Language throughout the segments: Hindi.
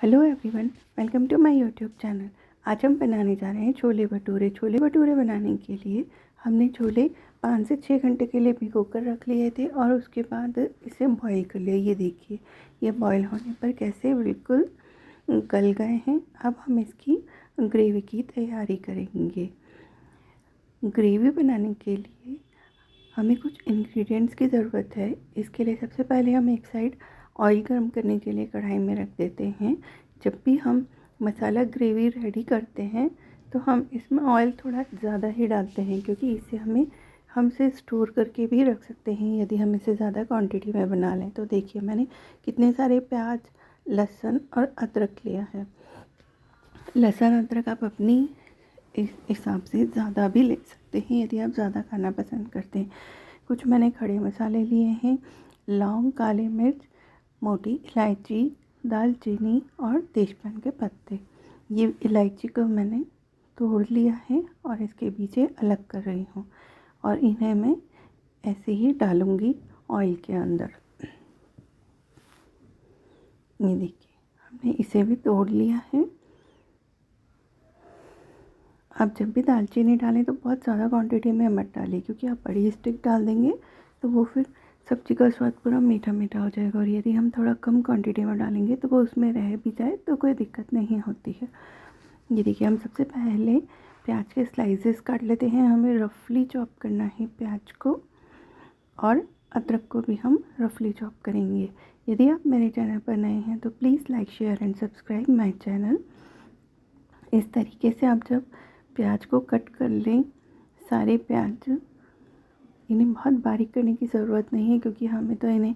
Hello everyone, welcome to my YouTube channel. आज हम बनाने जा रहे हैं छोले भटूरे। छोले भटूरे बनाने के लिए हमने छोले 5 से 6 घंटे के लिए भिगो कर रख लिए थे और उसके बाद इसे बॉईल कर लिया। ये देखिए, ये बॉईल होने पर कैसे बिल्कुल गल गए हैं। अब हम इसकी ग्रेवी की तैयारी करेंगे। ग्रेवी बनाने के लिए हमें कुछ इंग्रेडिएंट्स की ज़रूरत है। इसके लिए सबसे पहले हम एक साइड ऑयल गर्म करने के लिए कढ़ाई में रख देते हैं। जब भी हम मसाला ग्रेवी रेडी करते हैं तो हम इसमें ऑयल थोड़ा ज़्यादा ही डालते हैं, क्योंकि इससे हम इसे स्टोर करके भी रख सकते हैं यदि हम इसे ज़्यादा क्वांटिटी में बना लें। तो देखिए, मैंने कितने सारे प्याज, लहसुन और अदरक लिया है। लहसुन अदरक आप अपनी इस हिसाब से ज़्यादा भी ले सकते हैं यदि आप ज़्यादा खाना पसंद करते हैं। कुछ मैंने खड़े मसाले लिए हैं: लौंग, काली मिर्च, मोटी इलायची, दालचीनी और तेजपान के पत्ते। ये इलायची को मैंने तोड़ लिया है और इसके बीजे अलग कर रही हूँ और इन्हें मैं ऐसे ही डालूँगी ऑयल के अंदर। ये देखिए, हमने इसे भी तोड़ लिया है। आप जब भी दालचीनी डालें तो बहुत ज़्यादा क्वांटिटी में मत डालें, क्योंकि आप बड़ी स्टिक डाल देंगे तो वो फिर सब्ज़ी का स्वाद पूरा मीठा मीठा हो जाएगा। और यदि हम थोड़ा कम क्वांटिटी में डालेंगे तो वो उसमें रह भी जाए तो कोई दिक्कत नहीं होती है। ये देखिए, हम सबसे पहले प्याज के स्लाइसेस काट लेते हैं। हमें रफली चॉप करना है प्याज को, और अदरक को भी हम रफली चॉप करेंगे। यदि आप मेरे चैनल पर नए हैं तो please like, share and subscribe my channel. इस तरीके से आप जब प्याज को कट कर लें, सारे प्याज, इन्हें बहुत बारीक करने की ज़रूरत नहीं है, क्योंकि हमें तो इन्हें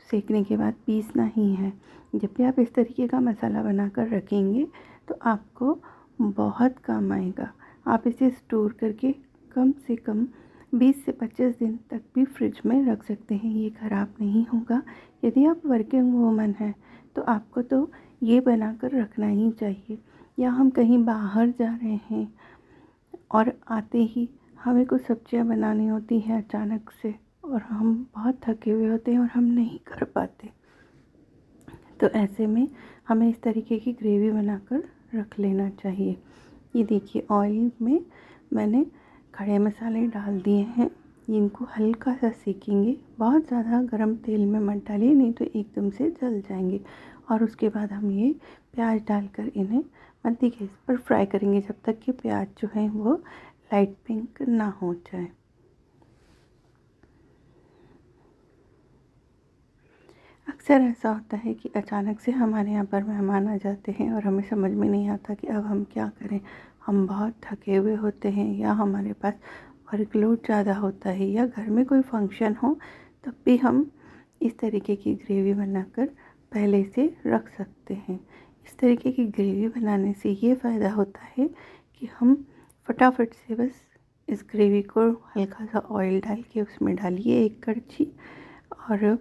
सेकने के बाद पीसना ही है। जब भी आप इस तरीके का मसाला बनाकर रखेंगे तो आपको बहुत काम आएगा। आप इसे स्टोर करके कम से कम 20 से 25 दिन तक भी फ्रिज में रख सकते हैं। ये ख़राब नहीं होगा। यदि आप वर्किंग वूमन हैं तो आपको तो ये बनाकर रखना ही चाहिए। या हम कहीं बाहर जा रहे हैं और आते ही हमें कुछ सब्जियां बनानी होती हैं अचानक से, और हम बहुत थके हुए होते हैं और हम नहीं कर पाते, तो ऐसे में हमें इस तरीके की ग्रेवी बनाकर रख लेना चाहिए। ये देखिए, ऑयल में मैंने खड़े मसाले डाल दिए हैं। इनको हल्का सा सेकेंगे, बहुत ज़्यादा गरम तेल में मत डालिए, नहीं तो एकदम से जल जाएंगे। और उसके बाद हम ये प्याज डालकर इन्हें मंदी गैस पर फ्राई करेंगे, जब तक कि प्याज जो है वो लाइट पिंक ना हो जाए। अक्सर ऐसा होता है कि अचानक से हमारे यहाँ पर मेहमान आ जाते हैं और हमें समझ में नहीं आता कि अब हम क्या करें। हम बहुत थके हुए होते हैं, या हमारे पास वर्कलोड ज़्यादा होता है, या घर में कोई फंक्शन हो, तब भी हम इस तरीके की ग्रेवी बनाकर पहले से रख सकते हैं। इस तरीके की ग्रेवी बनाने से ये फ़ायदा होता है कि हम फटाफट से बस इस ग्रेवी को हल्का सा ऑयल डाल के उसमें डालिए 1 कड़छी, और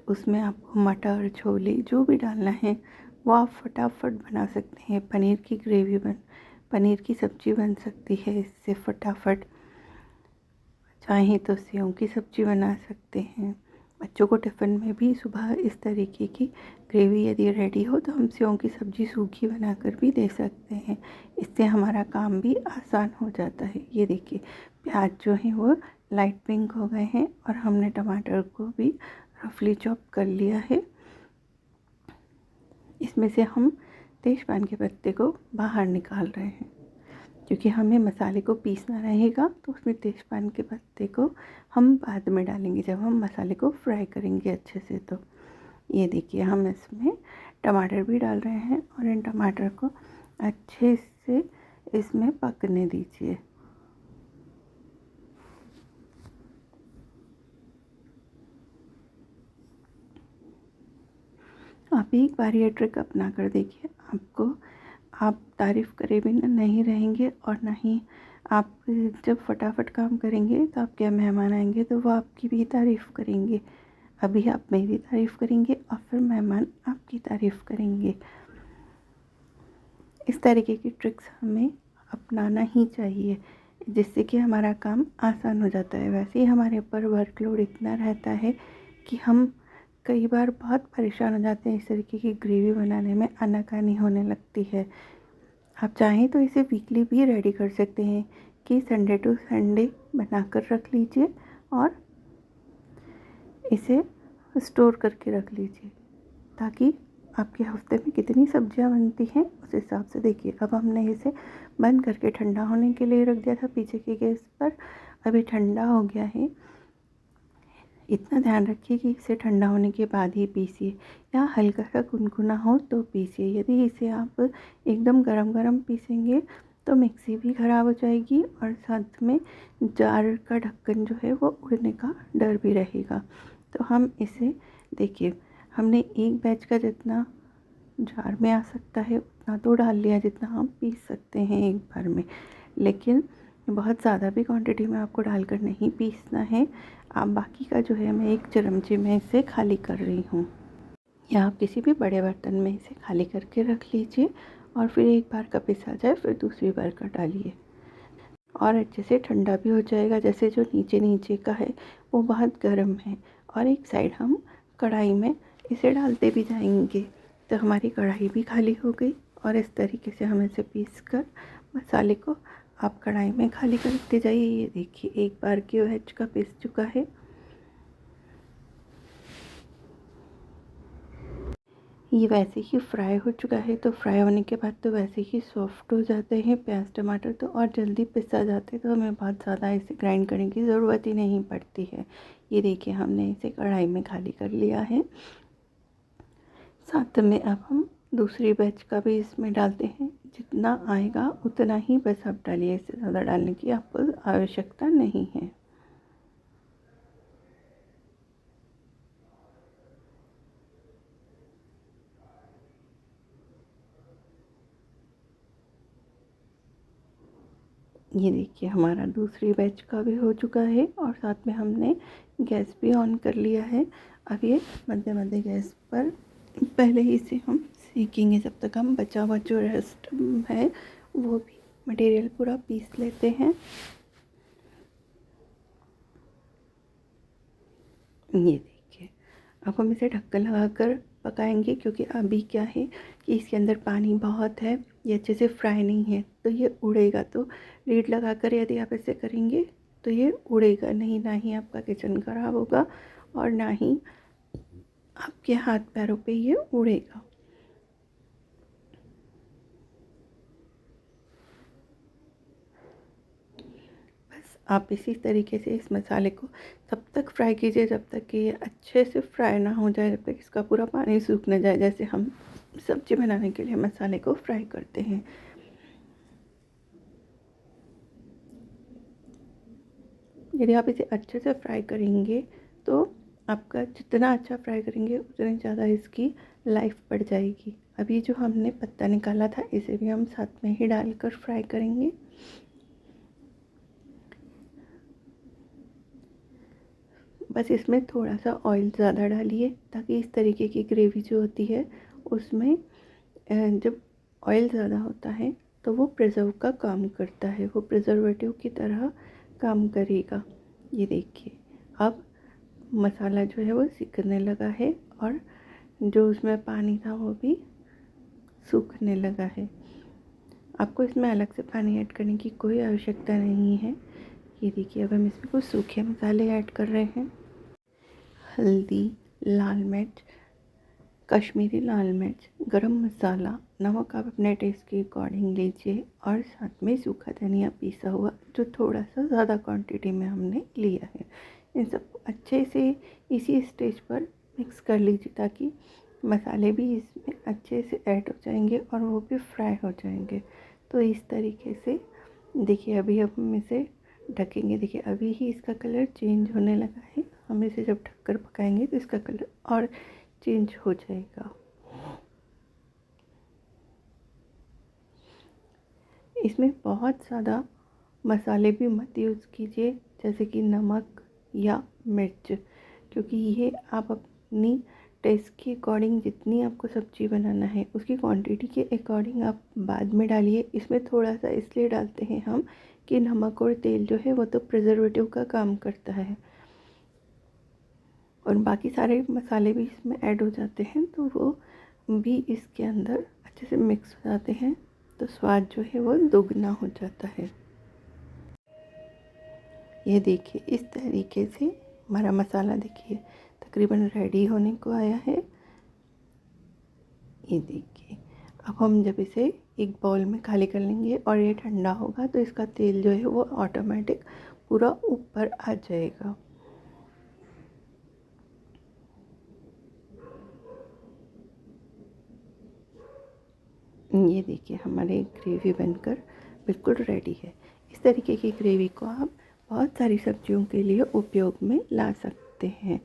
उसमें आपको मटर, छोले जो भी डालना है वो आप फटाफट बना सकते हैं। पनीर की सब्ज़ी बन सकती है इससे फटाफट। चाहें तो सेव की सब्ज़ी बना सकते हैं। बच्चों को टिफ़िन में भी सुबह इस तरीके की ग्रेवी यदि रेडी हो तो हम सेव की सब्ज़ी सूखी बनाकर भी दे सकते हैं। इससे हमारा काम भी आसान हो जाता है। ये देखिए, प्याज जो है वो लाइट पिंक हो गए हैं और हमने टमाटर को भी रफली चॉप कर लिया है। इसमें से हम तेजपान के पत्ते को बाहर निकाल रहे हैं, क्योंकि हमें मसाले को पीसना रहेगा, तो उसमें तेजपान के पत्ते को हम बाद में डालेंगे जब हम मसाले को फ्राई करेंगे अच्छे से। तो ये देखिए, हम इसमें टमाटर भी डाल रहे हैं और इन टमाटर को अच्छे से इसमें पकने दीजिए। आप एक बार ये ट्रिक अपना कर देखिए, आप तारीफ़ करे बिना नहीं रहेंगे, और ना ही आप जब फटाफट काम करेंगे तो आपके मेहमान आएंगे तो वो आपकी भी तारीफ़ करेंगे। अभी आप मेरी तारीफ़ करेंगे और फिर मेहमान आपकी तारीफ़ करेंगे। इस तरीके की ट्रिक्स हमें अपनाना ही चाहिए, जिससे कि हमारा काम आसान हो जाता है। वैसे ही हमारे ऊपर वर्कलोड इतना रहता है कि हम कई बार बहुत परेशान हो जाते हैं इस तरीके की ग्रेवी बनाने में, आनाकानी होने लगती है। आप चाहें तो इसे वीकली भी रेडी कर सकते हैं कि संडे टू संडे बनाकर रख लीजिए और इसे स्टोर करके रख लीजिए, ताकि आपके हफ्ते में कितनी सब्जियां बनती हैं उस हिसाब से देखिए। अब हमने इसे बंद करके ठंडा होने के लिए रख दिया था पीछे की गैस पर। अभी ठंडा हो गया है। इतना ध्यान रखिए कि इसे ठंडा होने के बाद ही पीसिए, या हल्का सा गुनगुना हो तो पीसिए। यदि इसे आप एकदम गरम गरम पीसेंगे तो मिक्सी भी ख़राब हो जाएगी और साथ में जार का ढक्कन जो है वो उड़ने का डर भी रहेगा। तो हम इसे देखिए, हमने एक बैच का जितना जार में आ सकता है उतना तो डाल लिया, जितना हम पीस सकते हैं एक बार में। लेकिन बहुत ज़्यादा भी क्वांटिटी में आपको डालकर नहीं पीसना है। आप बाकी का जो है, मैं एक चमचे में इसे खाली कर रही हूँ, या आप किसी भी बड़े बर्तन में इसे खाली करके रख लीजिए और फिर एक बार का पिसा जाए फिर दूसरी बार का डालिए और अच्छे से ठंडा भी हो जाएगा। जैसे जो नीचे नीचे का है वो बहुत गर्म है और एक साइड हम कढ़ाई में इसे डालते भी जाएंगे, तो हमारी कढ़ाई भी खाली हो गई। और इस तरीके से हम इसे पीस कर मसाले को आप कढ़ाई में खाली करते जाइए। ये देखिए, एक बार की बैच का पीस चुका है। ये वैसे ही फ्राई हो चुका है, तो फ्राई होने के बाद तो वैसे ही सॉफ्ट हो जाते हैं प्याज टमाटर तो, और जल्दी पिसा जाते हैं, तो हमें बहुत ज़्यादा इसे ग्राइंड करने की ज़रूरत ही नहीं पड़ती है। ये देखिए, हमने इसे कढ़ाई में खाली कर लिया है। साथ में अब हम दूसरी बैच का भी इसमें डालते हैं। जितना आएगा उतना ही बस आप डालिए, इससे ज़्यादा डालने की आपको आवश्यकता नहीं है। ये देखिए, हमारा दूसरी बैच का भी हो चुका है और साथ में हमने गैस भी ऑन कर लिया है। अब ये मध्य मध्य गैस पर पहले ही से हम सेकेंगे, जब तक हम बचा हुआ जो रेस्ट है वो भी मटेरियल पूरा पीस लेते हैं। ये देखिए, अब हम इसे ढक्कन लगाकर पकाएंगे, क्योंकि अभी क्या है कि इसके अंदर पानी बहुत है, ये अच्छे से फ्राई नहीं है, तो ये उड़ेगा। तो लीड लगाकर यदि आप ऐसे करेंगे तो ये उड़ेगा नहीं, ना ही आपका किचन खराब होगा और ना ही आपके हाथ पैरों पे ये उड़ेगा। बस आप इसी तरीके से इस मसाले को तब तक फ्राई कीजिए जब तक कि ये अच्छे से फ्राई ना हो जाए, जब तक इसका पूरा पानी सूख ना जाए, जैसे हम सब्जी बनाने के लिए मसाले को फ्राई करते हैं। यदि आप इसे अच्छे से फ्राई करेंगे तो आपका जितना अच्छा फ्राई करेंगे उतनी ज़्यादा इसकी लाइफ बढ़ जाएगी। अभी जो हमने पत्ता निकाला था इसे भी हम साथ में ही डालकर फ्राई करेंगे। बस इसमें थोड़ा सा ऑयल ज़्यादा डालिए, ताकि इस तरीके की ग्रेवी जो होती है उसमें जब ऑयल ज़्यादा होता है तो वो प्रिजर्व का काम करता है, वो प्रिजर्वेटिव की तरह काम करेगा। ये देखिए, अब मसाला जो है वो सिकने लगा है और जो उसमें पानी था वो भी सूखने लगा है। आपको इसमें अलग से पानी ऐड करने की कोई आवश्यकता नहीं है। ये देखिए, अब हम इसमें कुछ सूखे मसाले ऐड कर रहे हैं। हल्दी, लाल मिर्च, कश्मीरी लाल मिर्च, गरम मसाला, नमक आप अपने टेस्ट के अकॉर्डिंग लीजिए और साथ में सूखा धनिया पिसा हुआ, जो थोड़ा सा ज़्यादा क्वांटिटी में हमने लिया है। इन सब अच्छे से इसी स्टेज पर मिक्स कर लीजिए, ताकि मसाले भी इसमें अच्छे से ऐड हो जाएंगे और वो भी फ्राई हो जाएंगे। तो इस तरीके से देखिए, अभी अब हम इसे ढकेंगे। देखिए, अभी ही इसका कलर चेंज होने लगा है। हम इसे जब ढककर पकाएंगे तो इसका कलर और चेंज हो जाएगा। इसमें बहुत ज़्यादा मसाले भी मत यूज़ कीजिए, जैसे कि नमक या मिर्च, क्योंकि ये आप अपनी टेस्ट के अकॉर्डिंग, जितनी आपको सब्ज़ी बनाना है उसकी क्वांटिटी के अकॉर्डिंग आप बाद में डालिए। इसमें थोड़ा सा इसलिए डालते हैं हम कि नमक और तेल जो है वो तो प्रिजर्वेटिव का काम करता है, और बाकी सारे मसाले भी इसमें ऐड हो जाते हैं, तो वो भी इसके अंदर अच्छे से मिक्स हो जाते हैं, तो स्वाद जो है वो दोगुना हो जाता है। ये देखिए इस तरीके से हमारा मसाला देखिए तकरीबन रेडी होने को आया है। ये देखिए अब हम जब इसे एक बाउल में खाली कर लेंगे और ये ठंडा होगा तो इसका तेल जो है वो ऑटोमेटिक पूरा ऊपर आ जाएगा। ये देखिए हमारी ग्रेवी बनकर बिल्कुल रेडी है। इस तरीके की ग्रेवी को आप बहुत सारी सब्जियों के लिए उपयोग में ला सकते हैं।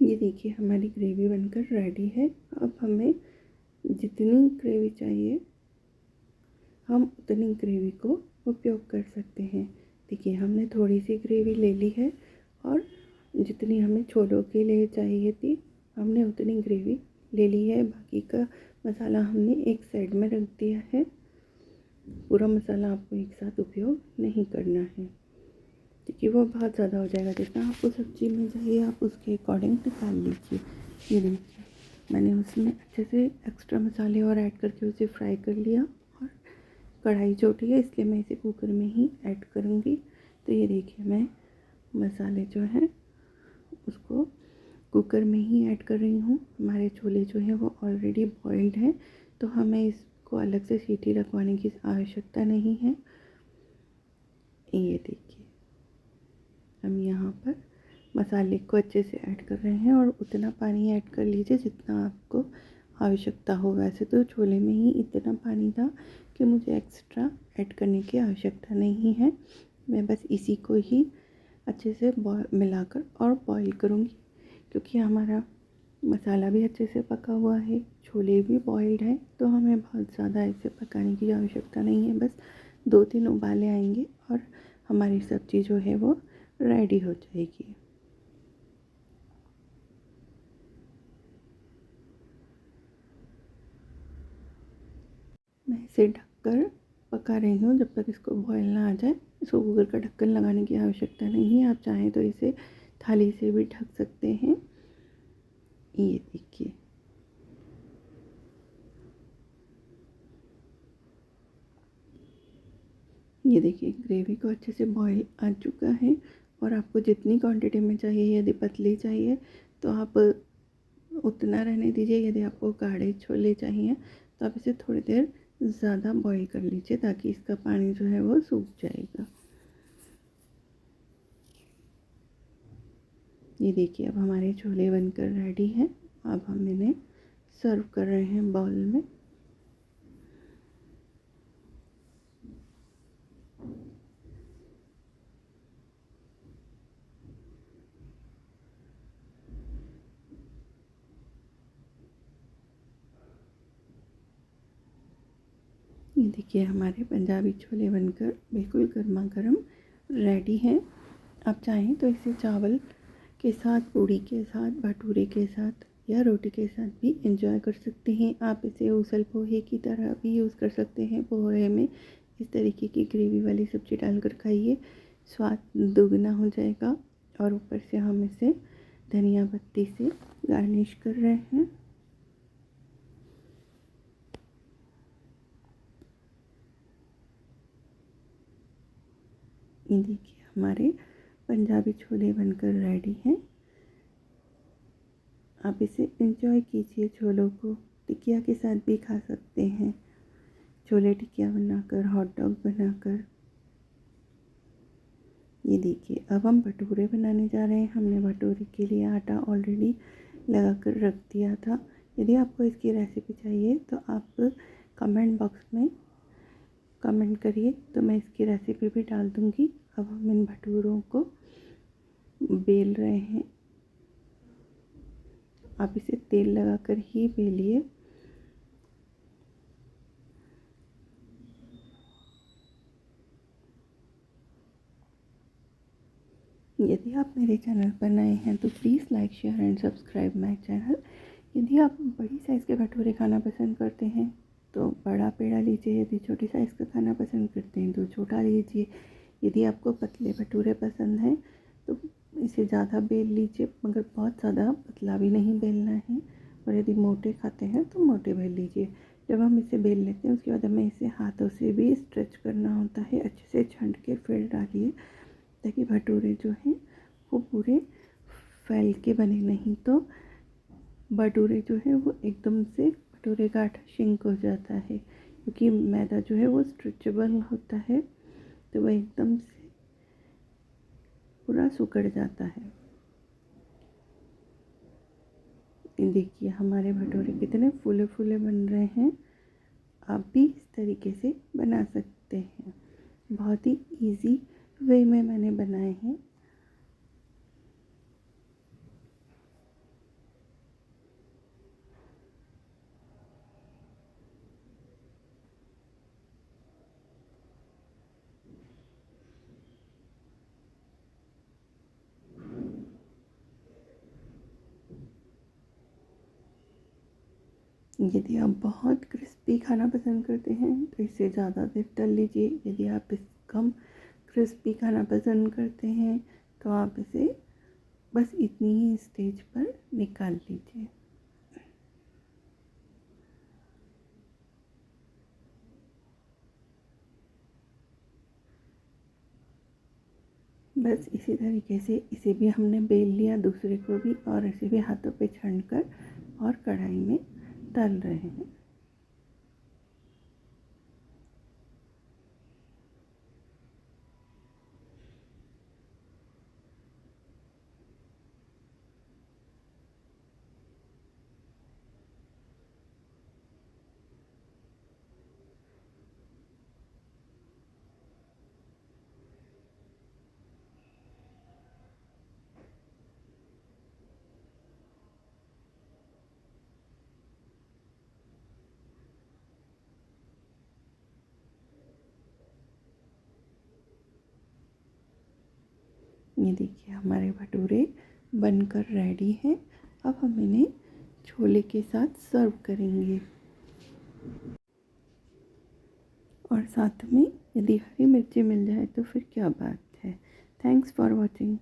ये देखिए हमारी ग्रेवी बनकर रेडी है। अब हमें जितनी ग्रेवी चाहिए हम उतनी ग्रेवी को उपयोग कर सकते हैं। देखिए हमने थोड़ी सी ग्रेवी ले ली है और जितनी हमें छोलों के लिए चाहिए थी हमने उतनी ग्रेवी ले ली है। बाकी का मसाला हमने एक साइड में रख दिया है। पूरा मसाला आपको एक साथ उपयोग नहीं करना है, क्योंकि वो बहुत ज़्यादा हो जाएगा। जितना आपको सब्ज़ी में चाहिए आप उसके अकॉर्डिंग निकाल लीजिए। ये देखिए मैंने उसमें अच्छे से एक्स्ट्रा मसाले और ऐड करके उसे फ्राई कर लिया और कढ़ाई छोटी है इसलिए मैं इसे कुकर में ही ऐड करूँगी। तो ये देखिए मैं मसाले जो हैं उसको कुकर में ही ऐड कर रही हूँ। हमारे छोले जो हैं वो ऑलरेडी बॉइल्ड हैं, तो हमें इसको अलग से सीटी लगवाने की आवश्यकता नहीं है। ये देखिए हम यहाँ पर मसाले को अच्छे से ऐड कर रहे हैं और उतना पानी ऐड कर लीजिए जितना आपको आवश्यकता हो। वैसे तो छोले में ही इतना पानी था कि मुझे एक्स्ट्रा ऐड करने की आवश्यकता नहीं है। मैं बस इसी को ही अच्छे से मिलाकर और बॉईल करूँगी, क्योंकि हमारा मसाला भी अच्छे से पका हुआ है, छोले भी बॉइल्ड हैं, तो हमें बहुत ज़्यादा इसे पकाने की आवश्यकता नहीं है। बस 2-3 उबाले आएंगे और हमारी सब्ज़ी जो है वो रेडी हो जाएगी। मैं इसे ढककर पका रही हूँ जब तक इसको बॉयल ना आ जाए। इसको कुकर का ढक्कन लगाने की आवश्यकता नहीं है, आप चाहें तो इसे थाली से भी ढक सकते हैं। ये देखिए ये देखिए ग्रेवी को अच्छे से बॉईल आ चुका है। और आपको जितनी क्वांटिटी में चाहिए, यदि पतली चाहिए तो आप उतना रहने दीजिए, यदि आपको गाढ़े छोले चाहिए तो आप इसे थोड़ी देर ज़्यादा बॉईल कर लीजिए ताकि इसका पानी जो है वो सूख जाएगा। ये देखिए अब हमारे छोले बनकर रेडी हैं। अब हम इन्हें सर्व कर रहे हैं बाउल में। ये देखिए हमारे पंजाबी छोले बनकर बिल्कुल गर्मा गर्म रेडी हैं। आप चाहें तो इसे चावल के साथ, पूड़ी के साथ, भटूरे के साथ या रोटी के साथ भी एंजॉय कर सकते हैं। आप इसे उसल पोहे की तरह भी यूज़ कर सकते हैं। पोहे में इस तरीके की ग्रेवी वाली सब्ज़ी डालकर खाइए, स्वाद दोगुना हो जाएगा। और ऊपर से हम इसे धनिया पत्ती से गार्निश कर रहे हैं। ये देखिए हमारे पंजाबी छोले बनकर रेडी हैं। आप इसे एंजॉय कीजिए छोलों को। टिकिया के साथ भी खा सकते हैं, छोले टिकिया बनाकर, हॉट डॉग बनाकर। ये देखिए, अब हम भटूरे बनाने जा रहे हैं। हमने भटूरे के लिए आटा ऑलरेडी लगा कर रख दिया था। यदि आपको इसकी रेसिपी चाहिए तो आप कमेंट बॉक्स में कमेंट करिए, तो मैं इसकी रेसिपी भी डाल दूँगी। अब हम इन भटूरों को बेल रहे हैं। आप इसे तेल लगाकर ही बेलिए। यदि आप मेरे चैनल पर नए हैं तो please like, share and subscribe my channel. यदि आप बड़ी साइज़ के भटूरे खाना पसंद करते हैं तो बड़ा पेड़ा लीजिए, यदि छोटी साइज़ का खाना पसंद करते हैं तो छोटा लीजिए। यदि आपको पतले भटूरे पसंद हैं तो इसे ज़्यादा बेल लीजिए, मगर बहुत ज़्यादा पतला भी नहीं बेलना है। और यदि मोटे खाते हैं तो मोटे बेल लीजिए। जब हम इसे बेल लेते हैं उसके बाद हमें इसे हाथों से भी स्ट्रेच करना होता है। अच्छे से छंड के फिर डालिए, ताकि भटूरे जो हैं वो पूरे फैल के बने, नहीं तो भटूरे जो है वो एकदम से भटूरे का आटा शिंक हो जाता है, क्योंकि मैदा जो है वो स्ट्रेचेबल होता है, तो वह एकदम से पूरा सिकुड़ जाता है। देखिए हमारे भटूरे कितने फूले फूले बन रहे हैं। आप भी इस तरीके से बना सकते हैं। बहुत ही इजी वे में मैंने बनाए हैं। यदि आप बहुत क्रिस्पी खाना पसंद करते हैं तो इसे ज़्यादा देर तल लीजिए। यदि आप इस कम क्रिस्पी खाना पसंद करते हैं तो आप इसे बस इतनी ही स्टेज पर निकाल लीजिए। बस इसी तरीके से इसे भी हमने बेल लिया, दूसरे को भी, और इसे भी हाथों पे छान कर और कढ़ाई में तल रहे हैं। ये देखिए हमारे भटूरे बनकर रेडी हैं। अब हम इन्हें छोले के साथ सर्व करेंगे, और साथ में यदि हरी मिर्ची मिल जाए तो फिर क्या बात है। Thanks for watching.